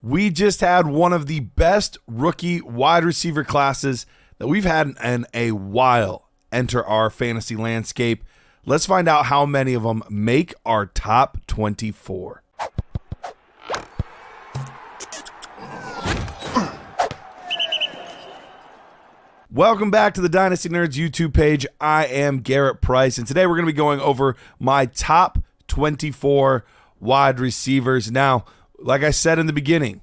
We just had one of the best rookie wide receiver classes that we've had in a while enter our fantasy landscape. Let's find out how many of them make our top 24. Welcome back to the Dynasty Nerds YouTube page. I am Garret Price, and today we're going to be going over my top 24 wide receivers. Now, like I said in the beginning,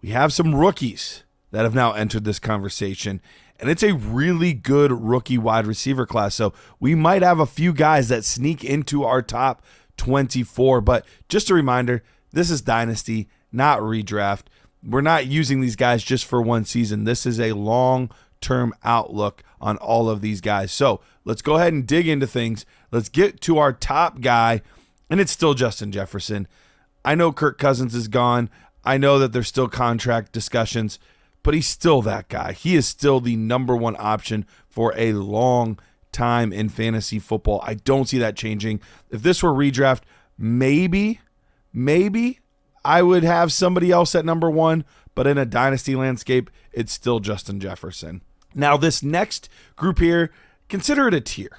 we have some rookies that have now entered this conversation, and it's a really good rookie wide receiver class. So we might have a few guys that sneak into our top 24, but just a reminder, this is Dynasty, not redraft. We're not using these guys just for one season. This is a long-term outlook on all of these guys. So let's go ahead and dig into things. Let's get to our top guy, and it's still Justin Jefferson. I know Kirk Cousins is gone. I know that there's still contract discussions, but he's still that guy. He is still the number one option for a long time in fantasy football. I don't see that changing. If this were redraft, maybe I would have somebody else at number one, but in a dynasty landscape, it's still Justin Jefferson. Now, this next group here, consider it a tier.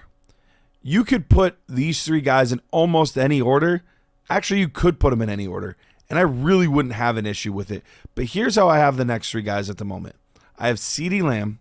You could put these three guys in almost any order. Actually, you could put them in any order, and I really wouldn't have an issue with it. But here's how I have the next three guys at the moment. I have CeeDee Lamb,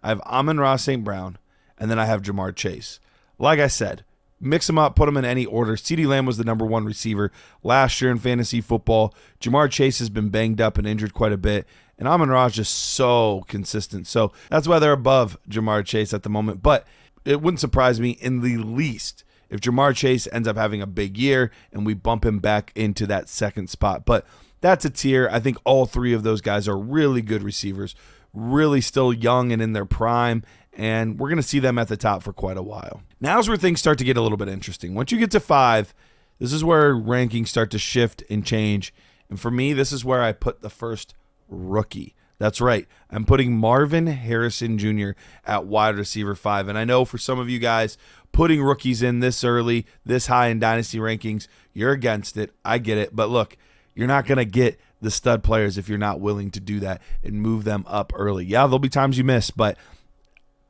I have Amon-Ra St. Brown, and then I have Jamar Chase. Like I said, mix them up, put them in any order. CeeDee Lamb was the number one receiver last year in fantasy football. Jamar Chase has been banged up and injured quite a bit, and Amon-Ra is just so consistent. So that's why they're above Jamar Chase at the moment. But it wouldn't surprise me in the least if Jamar Chase ends up having a big year and we bump him back into that second spot. But that's a tier. I think all three of those guys are really good receivers, really still young and in their prime, and we're going to see them at the top for quite a while. Now's where things start to get a little bit interesting. Once you get to 5, this is where rankings start to shift and change. And for me, this is where I put the first rookie. That's right. I'm putting Marvin Harrison Jr. at wide receiver 5. And I know for some of you guys, putting rookies in this early, this high in dynasty rankings, you're against it. I get it. But look, you're not going to get the stud players if you're not willing to do that and move them up early. Yeah, there'll be times you miss, but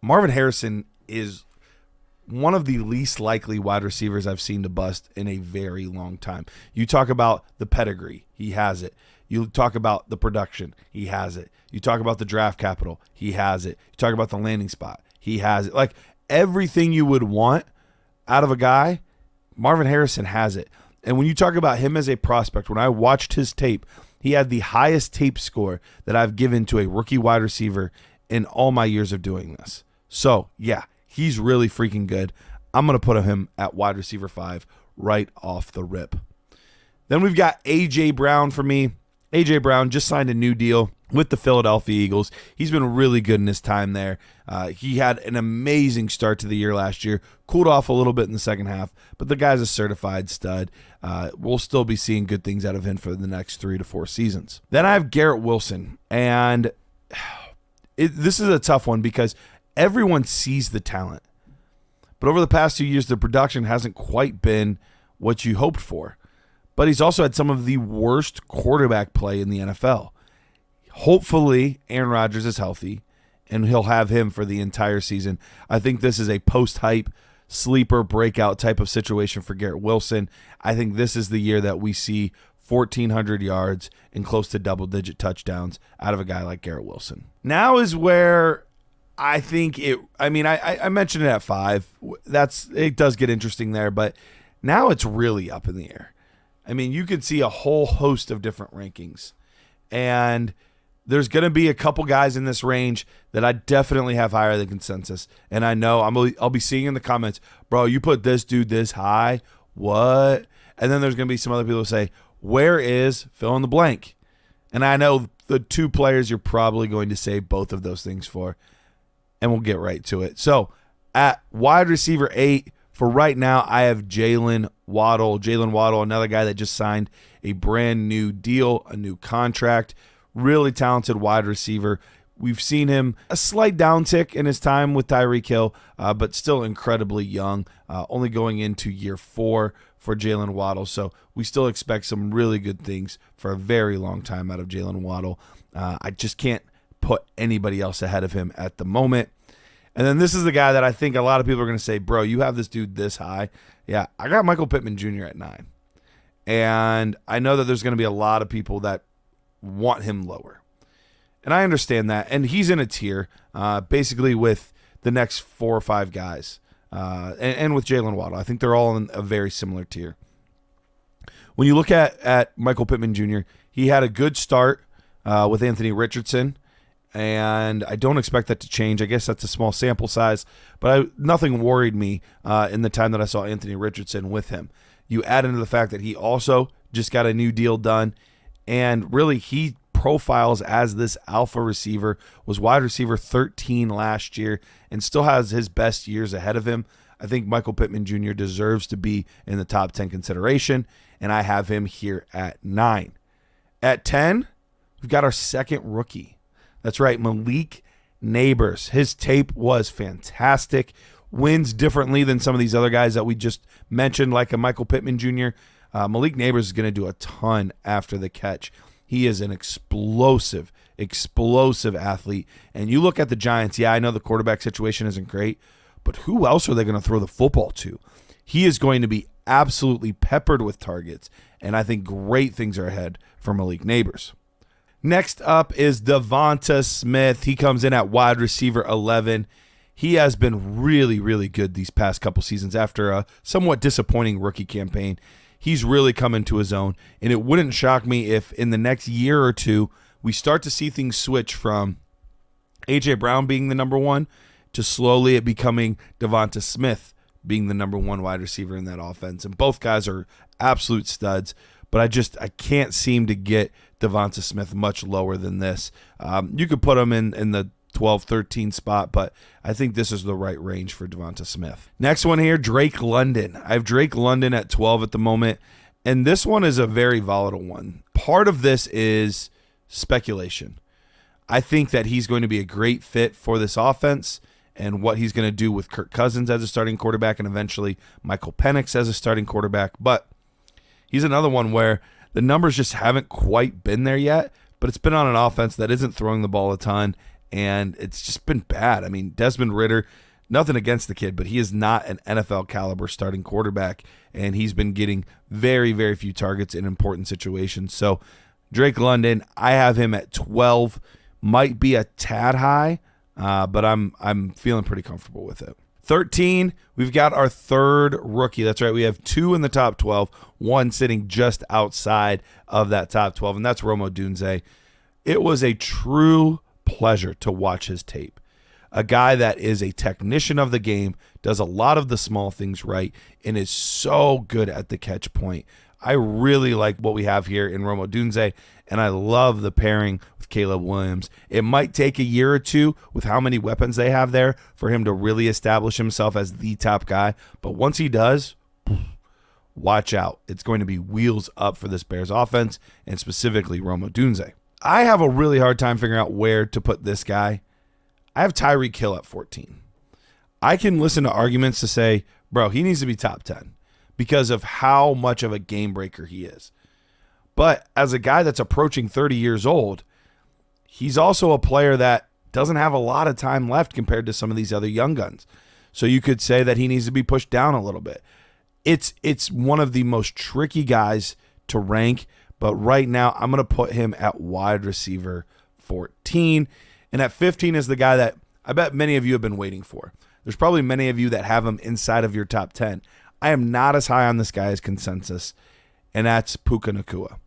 Marvin Harrison is one of the least likely wide receivers I've seen to bust in a very long time. You talk about the pedigree, he has it. You talk about the production, he has it. You talk about the draft capital, he has it. You talk about the landing spot, he has it. Like everything you would want out of a guy, Marvin Harrison has it. And when you talk about him as a prospect, when I watched his tape, he had the highest tape score that I've given to a rookie wide receiver in all my years of doing this. So, yeah, he's really freaking good. I'm going to put him at wide receiver 5 right off the rip. Then we've got A.J. Brown for me. A.J. Brown just signed a new deal with the Philadelphia Eagles. He's been really good in his time there. He had an amazing start to the year last year, cooled off a little bit in the second half, but the guy's a certified stud. We'll still be seeing good things out of him for the next 3 to 4 seasons. Then I have Garrett Wilson, and this is a tough one because everyone sees the talent. But over the past 2 years, the production hasn't quite been what you hoped for. But he's also had some of the worst quarterback play in the NFL. Hopefully, Aaron Rodgers is healthy, and he'll have him for the entire season. I think this is a post-hype, sleeper, breakout type of situation for Garrett Wilson. I think this is the year that we see 1,400 yards and close to double-digit touchdowns out of a guy like Garrett Wilson. Now is where I think I mentioned it at 5. It does get interesting there, but now it's really up in the air. I mean, you could see a whole host of different rankings, and there's going to be a couple guys in this range that I definitely have higher than consensus. And I know I'll be seeing in the comments, bro, you put this dude this high, what? And then there's going to be some other people who say, where is fill in the blank? And I know the 2 players you're probably going to say both of those things for, and we'll get right to it. So at wide receiver 8, for right now, I have Jalen Waddle. Jalen Waddle, another guy that just signed a brand new deal, a new contract. Really talented wide receiver. We've seen him a slight downtick in his time with Tyreek Hill, but still incredibly young, only going into year 4 for Jalen Waddle. So we still expect some really good things for a very long time out of Jalen Waddle. I just can't put anybody else ahead of him at the moment. And then this is the guy that I think a lot of people are going to say, bro, you have this dude this high. Yeah, I got Michael Pittman Jr. at 9. And I know that there's going to be a lot of people that want him lower. And I understand that. And he's in a tier, basically with the next 4 or 5 guys. And with Jalen Waddle. I think they're all in a very similar tier. When you look at Michael Pittman Jr., he had a good start with Anthony Richardson. And I don't expect that to change. I guess that's a small sample size. But nothing worried me in the time that I saw Anthony Richardson with him. You add into the fact that he also just got a new deal done. And really, he profiles as this alpha receiver, was wide receiver 13 last year, and still has his best years ahead of him. I think Michael Pittman Jr. deserves to be in the top 10 consideration, and I have him here at 9. At 10, we've got our second rookie. That's right, Malik Neighbors. His tape was fantastic. Wins differently than some of these other guys that we just mentioned, like a Michael Pittman Jr. Malik Neighbors is going to do a ton after the catch. He is an explosive athlete. And you look at the Giants, yeah, I know the quarterback situation isn't great, but who else are they going to throw the football to? He is going to be absolutely peppered with targets, and I think great things are ahead for Malik Neighbors. Next up is Devonta Smith. He comes in at wide receiver 11. He has been really, really good these past couple seasons after a somewhat disappointing rookie campaign. He's really come into his own, and it wouldn't shock me if in the next year or two we start to see things switch from A.J. Brown being the number one to slowly it becoming Devonta Smith being the number one wide receiver in that offense. And both guys are absolute studs, but I can't seem to get Devonta Smith much lower than this. You could put him in the 12-13 spot, but I think this is the right range for Devonta Smith. Next one here, Drake London. I have Drake London at 12 at the moment, and this one is a very volatile one. Part of this is speculation. I think that he's going to be a great fit for this offense and what he's going to do with Kirk Cousins as a starting quarterback and eventually Michael Penix as a starting quarterback, but he's another one where the numbers just haven't quite been there yet, but it's been on an offense that isn't throwing the ball a ton, and it's just been bad. I mean, Desmond Ridder, nothing against the kid, but he is not an NFL caliber starting quarterback, and he's been getting very, very few targets in important situations. So Drake London, I have him at 12, might be a tad high, but I'm feeling pretty comfortable with it. 13, we've got our third rookie. That's right, we have 2 in the top 12, 1 sitting just outside of that top 12, and that's Rome Odunze. It was a true pleasure to watch his tape. A guy that is a technician of the game, does a lot of the small things right, and is so good at the catch point. I really like what we have here in Rome Odunze, and I love the pairing with Caleb Williams. It might take a year or two with how many weapons they have there for him to really establish himself as the top guy, but once he does, watch out. It's going to be wheels up for this Bears offense, and specifically Rome Odunze. I have a really hard time figuring out where to put this guy. I have Tyreek Hill at 14. I can listen to arguments to say, bro, he needs to be top 10 because of how much of a game breaker he is. But as a guy that's approaching 30 years old, he's also a player that doesn't have a lot of time left compared to some of these other young guns. So you could say that he needs to be pushed down a little bit. It's one of the most tricky guys to rank, but right now I'm going to put him at wide receiver 14. And at 15 is the guy that I bet many of you have been waiting for. There's probably many of you that have him inside of your top 10. I am not as high on this guy as consensus, and that's Puka Nacua.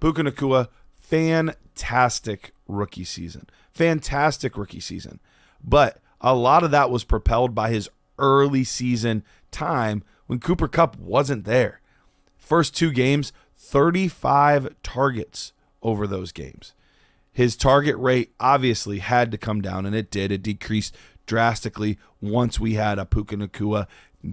Puka Nacua, fantastic rookie season. Fantastic rookie season. But a lot of that was propelled by his early season time when Cooper Kupp wasn't there. First 2 games, 35 targets over those games. His target rate obviously had to come down, and it did. It decreased drastically once we had a Puka Nacua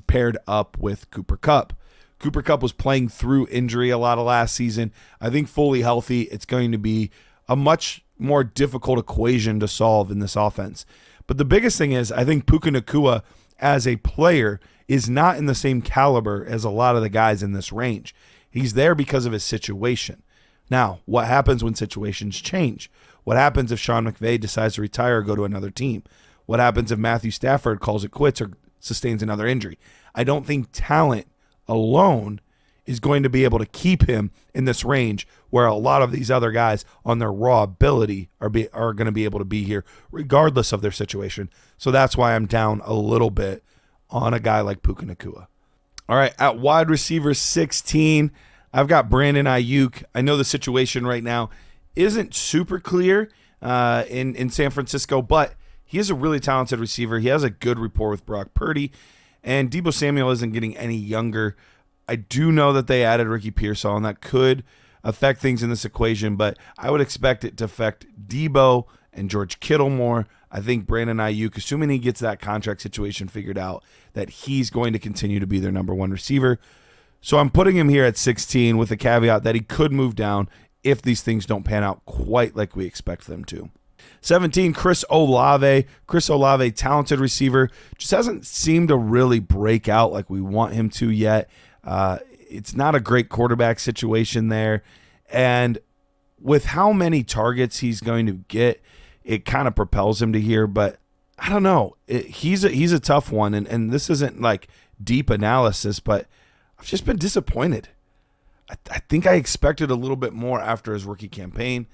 paired up with Cooper Kupp. Cooper Kupp was playing through injury a lot of last season. I think fully healthy, it's going to be a much more difficult equation to solve in this offense. But the biggest thing is I think Puka Nacua as a player is not in the same caliber as a lot of the guys in this range. He's there because of his situation. Now, what happens when situations change? What happens if Sean McVay decides to retire or go to another team? What happens if Matthew Stafford calls it quits or sustains another injury? I don't think talent alone is going to be able to keep him in this range where a lot of these other guys on their raw ability are going to be able to be here regardless of their situation. So that's why I'm down a little bit on a guy like Puka Nacua. All right, at wide receiver 16, I've got Brandon Ayuk. I know the situation right now isn't super clear in San Francisco, but he is a really talented receiver. He has a good rapport with Brock Purdy, and Deebo Samuel isn't getting any younger. I do know that they added Ricky Pearsall, and that could affect things in this equation, but I would expect it to affect Deebo and George Kittle more. I think Brandon Ayuk, assuming he gets that contract situation figured out, that he's going to continue to be their number one receiver. So I'm putting him here at 16 with the caveat that he could move down if these things don't pan out quite like we expect them to. 17, Chris Olave. Chris Olave, talented receiver, just hasn't seemed to really break out like we want him to yet. It's not a great quarterback situation there. And with how many targets he's going to get, it kind of propels him to here. But I don't know. He's a tough one. And this isn't like deep analysis, but I've just been disappointed. I think I expected a little bit more after his rookie campaign.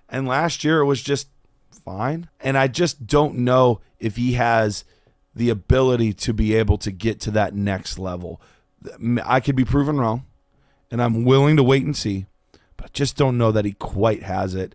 And last year it was just fine. And I just don't know if he has the ability to be able to get to that next level. I could be proven wrong, and I'm willing to wait and see, but I just don't know that he quite has it.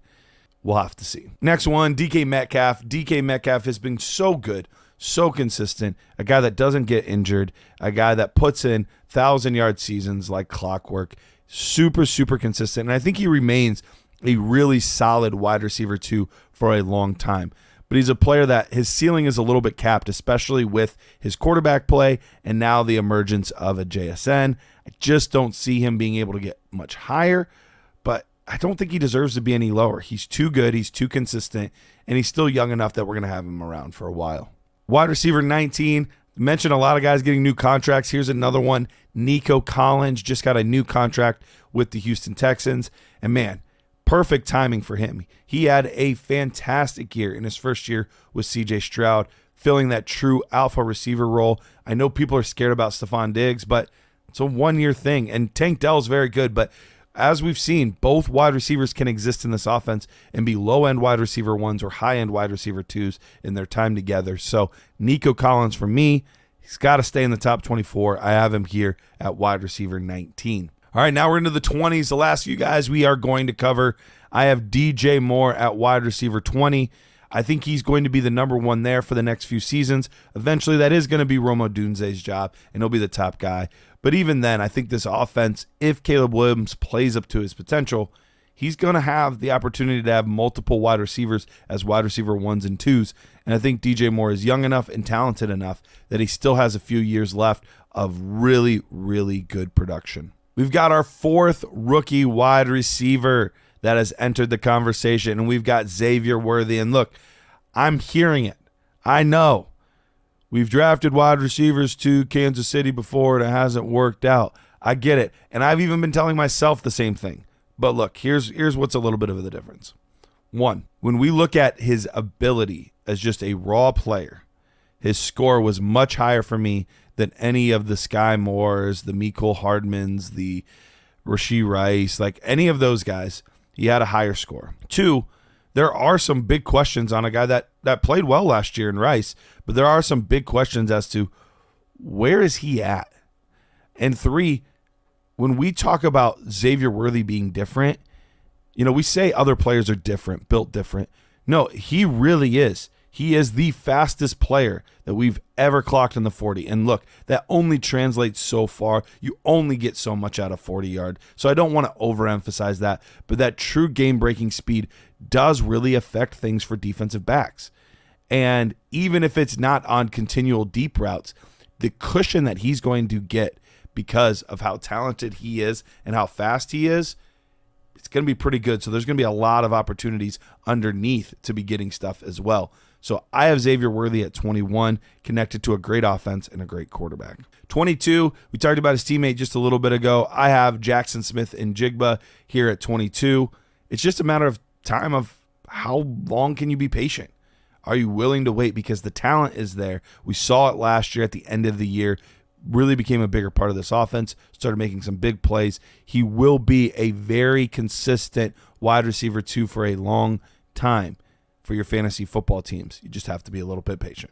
We'll have to see. Next one, DK Metcalf. DK Metcalf has been so good, so consistent, a guy that doesn't get injured, a guy that puts in 1,000-yard seasons like clockwork, super, super consistent, and I think he remains a really solid wide receiver too for a long time. But he's a player that his ceiling is a little bit capped, especially with his quarterback play and now the emergence of a JSN. I just don't see him being able to get much higher, but I don't think he deserves to be any lower. He's too good, he's too consistent, and he's still young enough that we're going to have him around for a while. Wide receiver 19, mentioned a lot of guys getting new contracts. Here's another one. Nico Collins just got a new contract with the Houston Texans, and man, perfect timing for him. He had a fantastic year in his first year with C.J. Stroud, filling that true alpha receiver role. I know people are scared about Stephon Diggs, but it's a one-year thing. And Tank Dell is very good, but as we've seen, both wide receivers can exist in this offense and be low-end wide receiver ones or high-end wide receiver twos in their time together. So Nico Collins, for me, he's got to stay in the top 24. I have him here at wide receiver 19. All right, now we're into the 20s. The last few guys we are going to cover. I have DJ Moore at wide receiver 20. I think he's going to be the number one there for the next few seasons. Eventually, that is going to be Rome Odunze's job, and he'll be the top guy. But even then, I think this offense, if Caleb Williams plays up to his potential, he's going to have the opportunity to have multiple wide receivers as wide receiver ones and twos. And I think DJ Moore is young enough and talented enough that he still has a few years left of really, really good production. We've got our fourth rookie wide receiver that has entered the conversation, and we've got Xavier Worthy. And look, I'm hearing it. I know. We've drafted wide receivers to Kansas City before, and it hasn't worked out. I get it. And I've even been telling myself the same thing. But look, here's what's a little bit of the difference. One, when we look at his ability as just a raw player, his score was much higher for me than any of the Sky Moores, the Mecole Hardmans, the Rashee Rice, like any of those guys. He had a higher score. Two, there are some big questions on a guy that played well last year in Rice, but there are some big questions as to where is he at? And three, when we talk about Xavier Worthy being different, we say other players are different, built different. No, he really is. He is the fastest player that we've ever clocked in the 40. And look, that only translates so far. You only get so much out of 40 yard. So I don't want to overemphasize that. But that true game-breaking speed does really affect things for defensive backs. And even if it's not on continual deep routes, the cushion that he's going to get because of how talented he is and how fast he is it's going to be pretty good. So there's going to be a lot of opportunities underneath to be getting stuff as well. So I have Xavier Worthy at 21, connected to a great offense and a great quarterback. 22, we talked about his teammate just a little bit ago. I have Jackson Smith and Jigba here at 22. It's just a matter of time of how long can you be patient? Are you willing to wait? Because the talent is there. We saw it last year at the end of the year. Really became a bigger part of this offense, started making some big plays. He will be a very consistent wide receiver 2 for a long time for your fantasy football teams. You just have to be a little bit patient.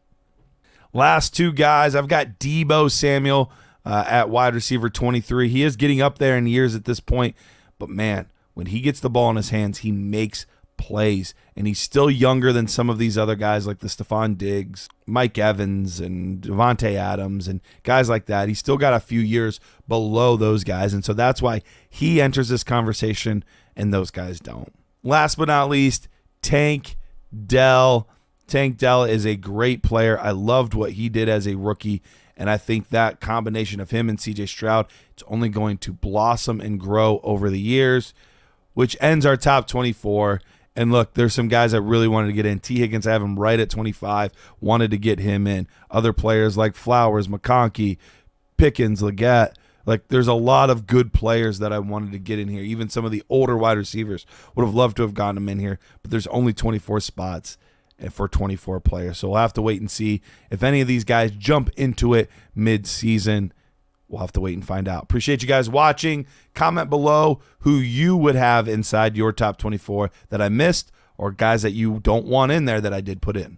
Last 2 guys, I've got Deebo Samuel at wide receiver 23. He is getting up there in years at this point, but man, when he gets the ball in his hands, he makes plays, and he's still younger than some of these other guys like the Stephon Diggs, Mike Evans, and Devontae Adams, and guys like that. He's still got a few years below those guys, and so that's why he enters this conversation and those guys don't. Last but not least, Tank Dell. Tank Dell is a great player. I loved what he did as a rookie, and I think that combination of him and CJ Stroud, it's only going to blossom and grow over the years, which ends our top 24. And look, there's some guys I really wanted to get in. T. Higgins, I have him right at 25. Wanted to get him in. Other players like Flowers, McConkey, Pickens, Leggett. Like, there's a lot of good players that I wanted to get in here. Even some of the older wide receivers would have loved to have gotten them in here. But there's only 24 spots for 24 players. So we'll have to wait and see if any of these guys jump into it mid-season. We'll have to wait and find out. Appreciate you guys watching. Comment below who you would have inside your top 24 that I missed, or guys that you don't want in there that I did put in.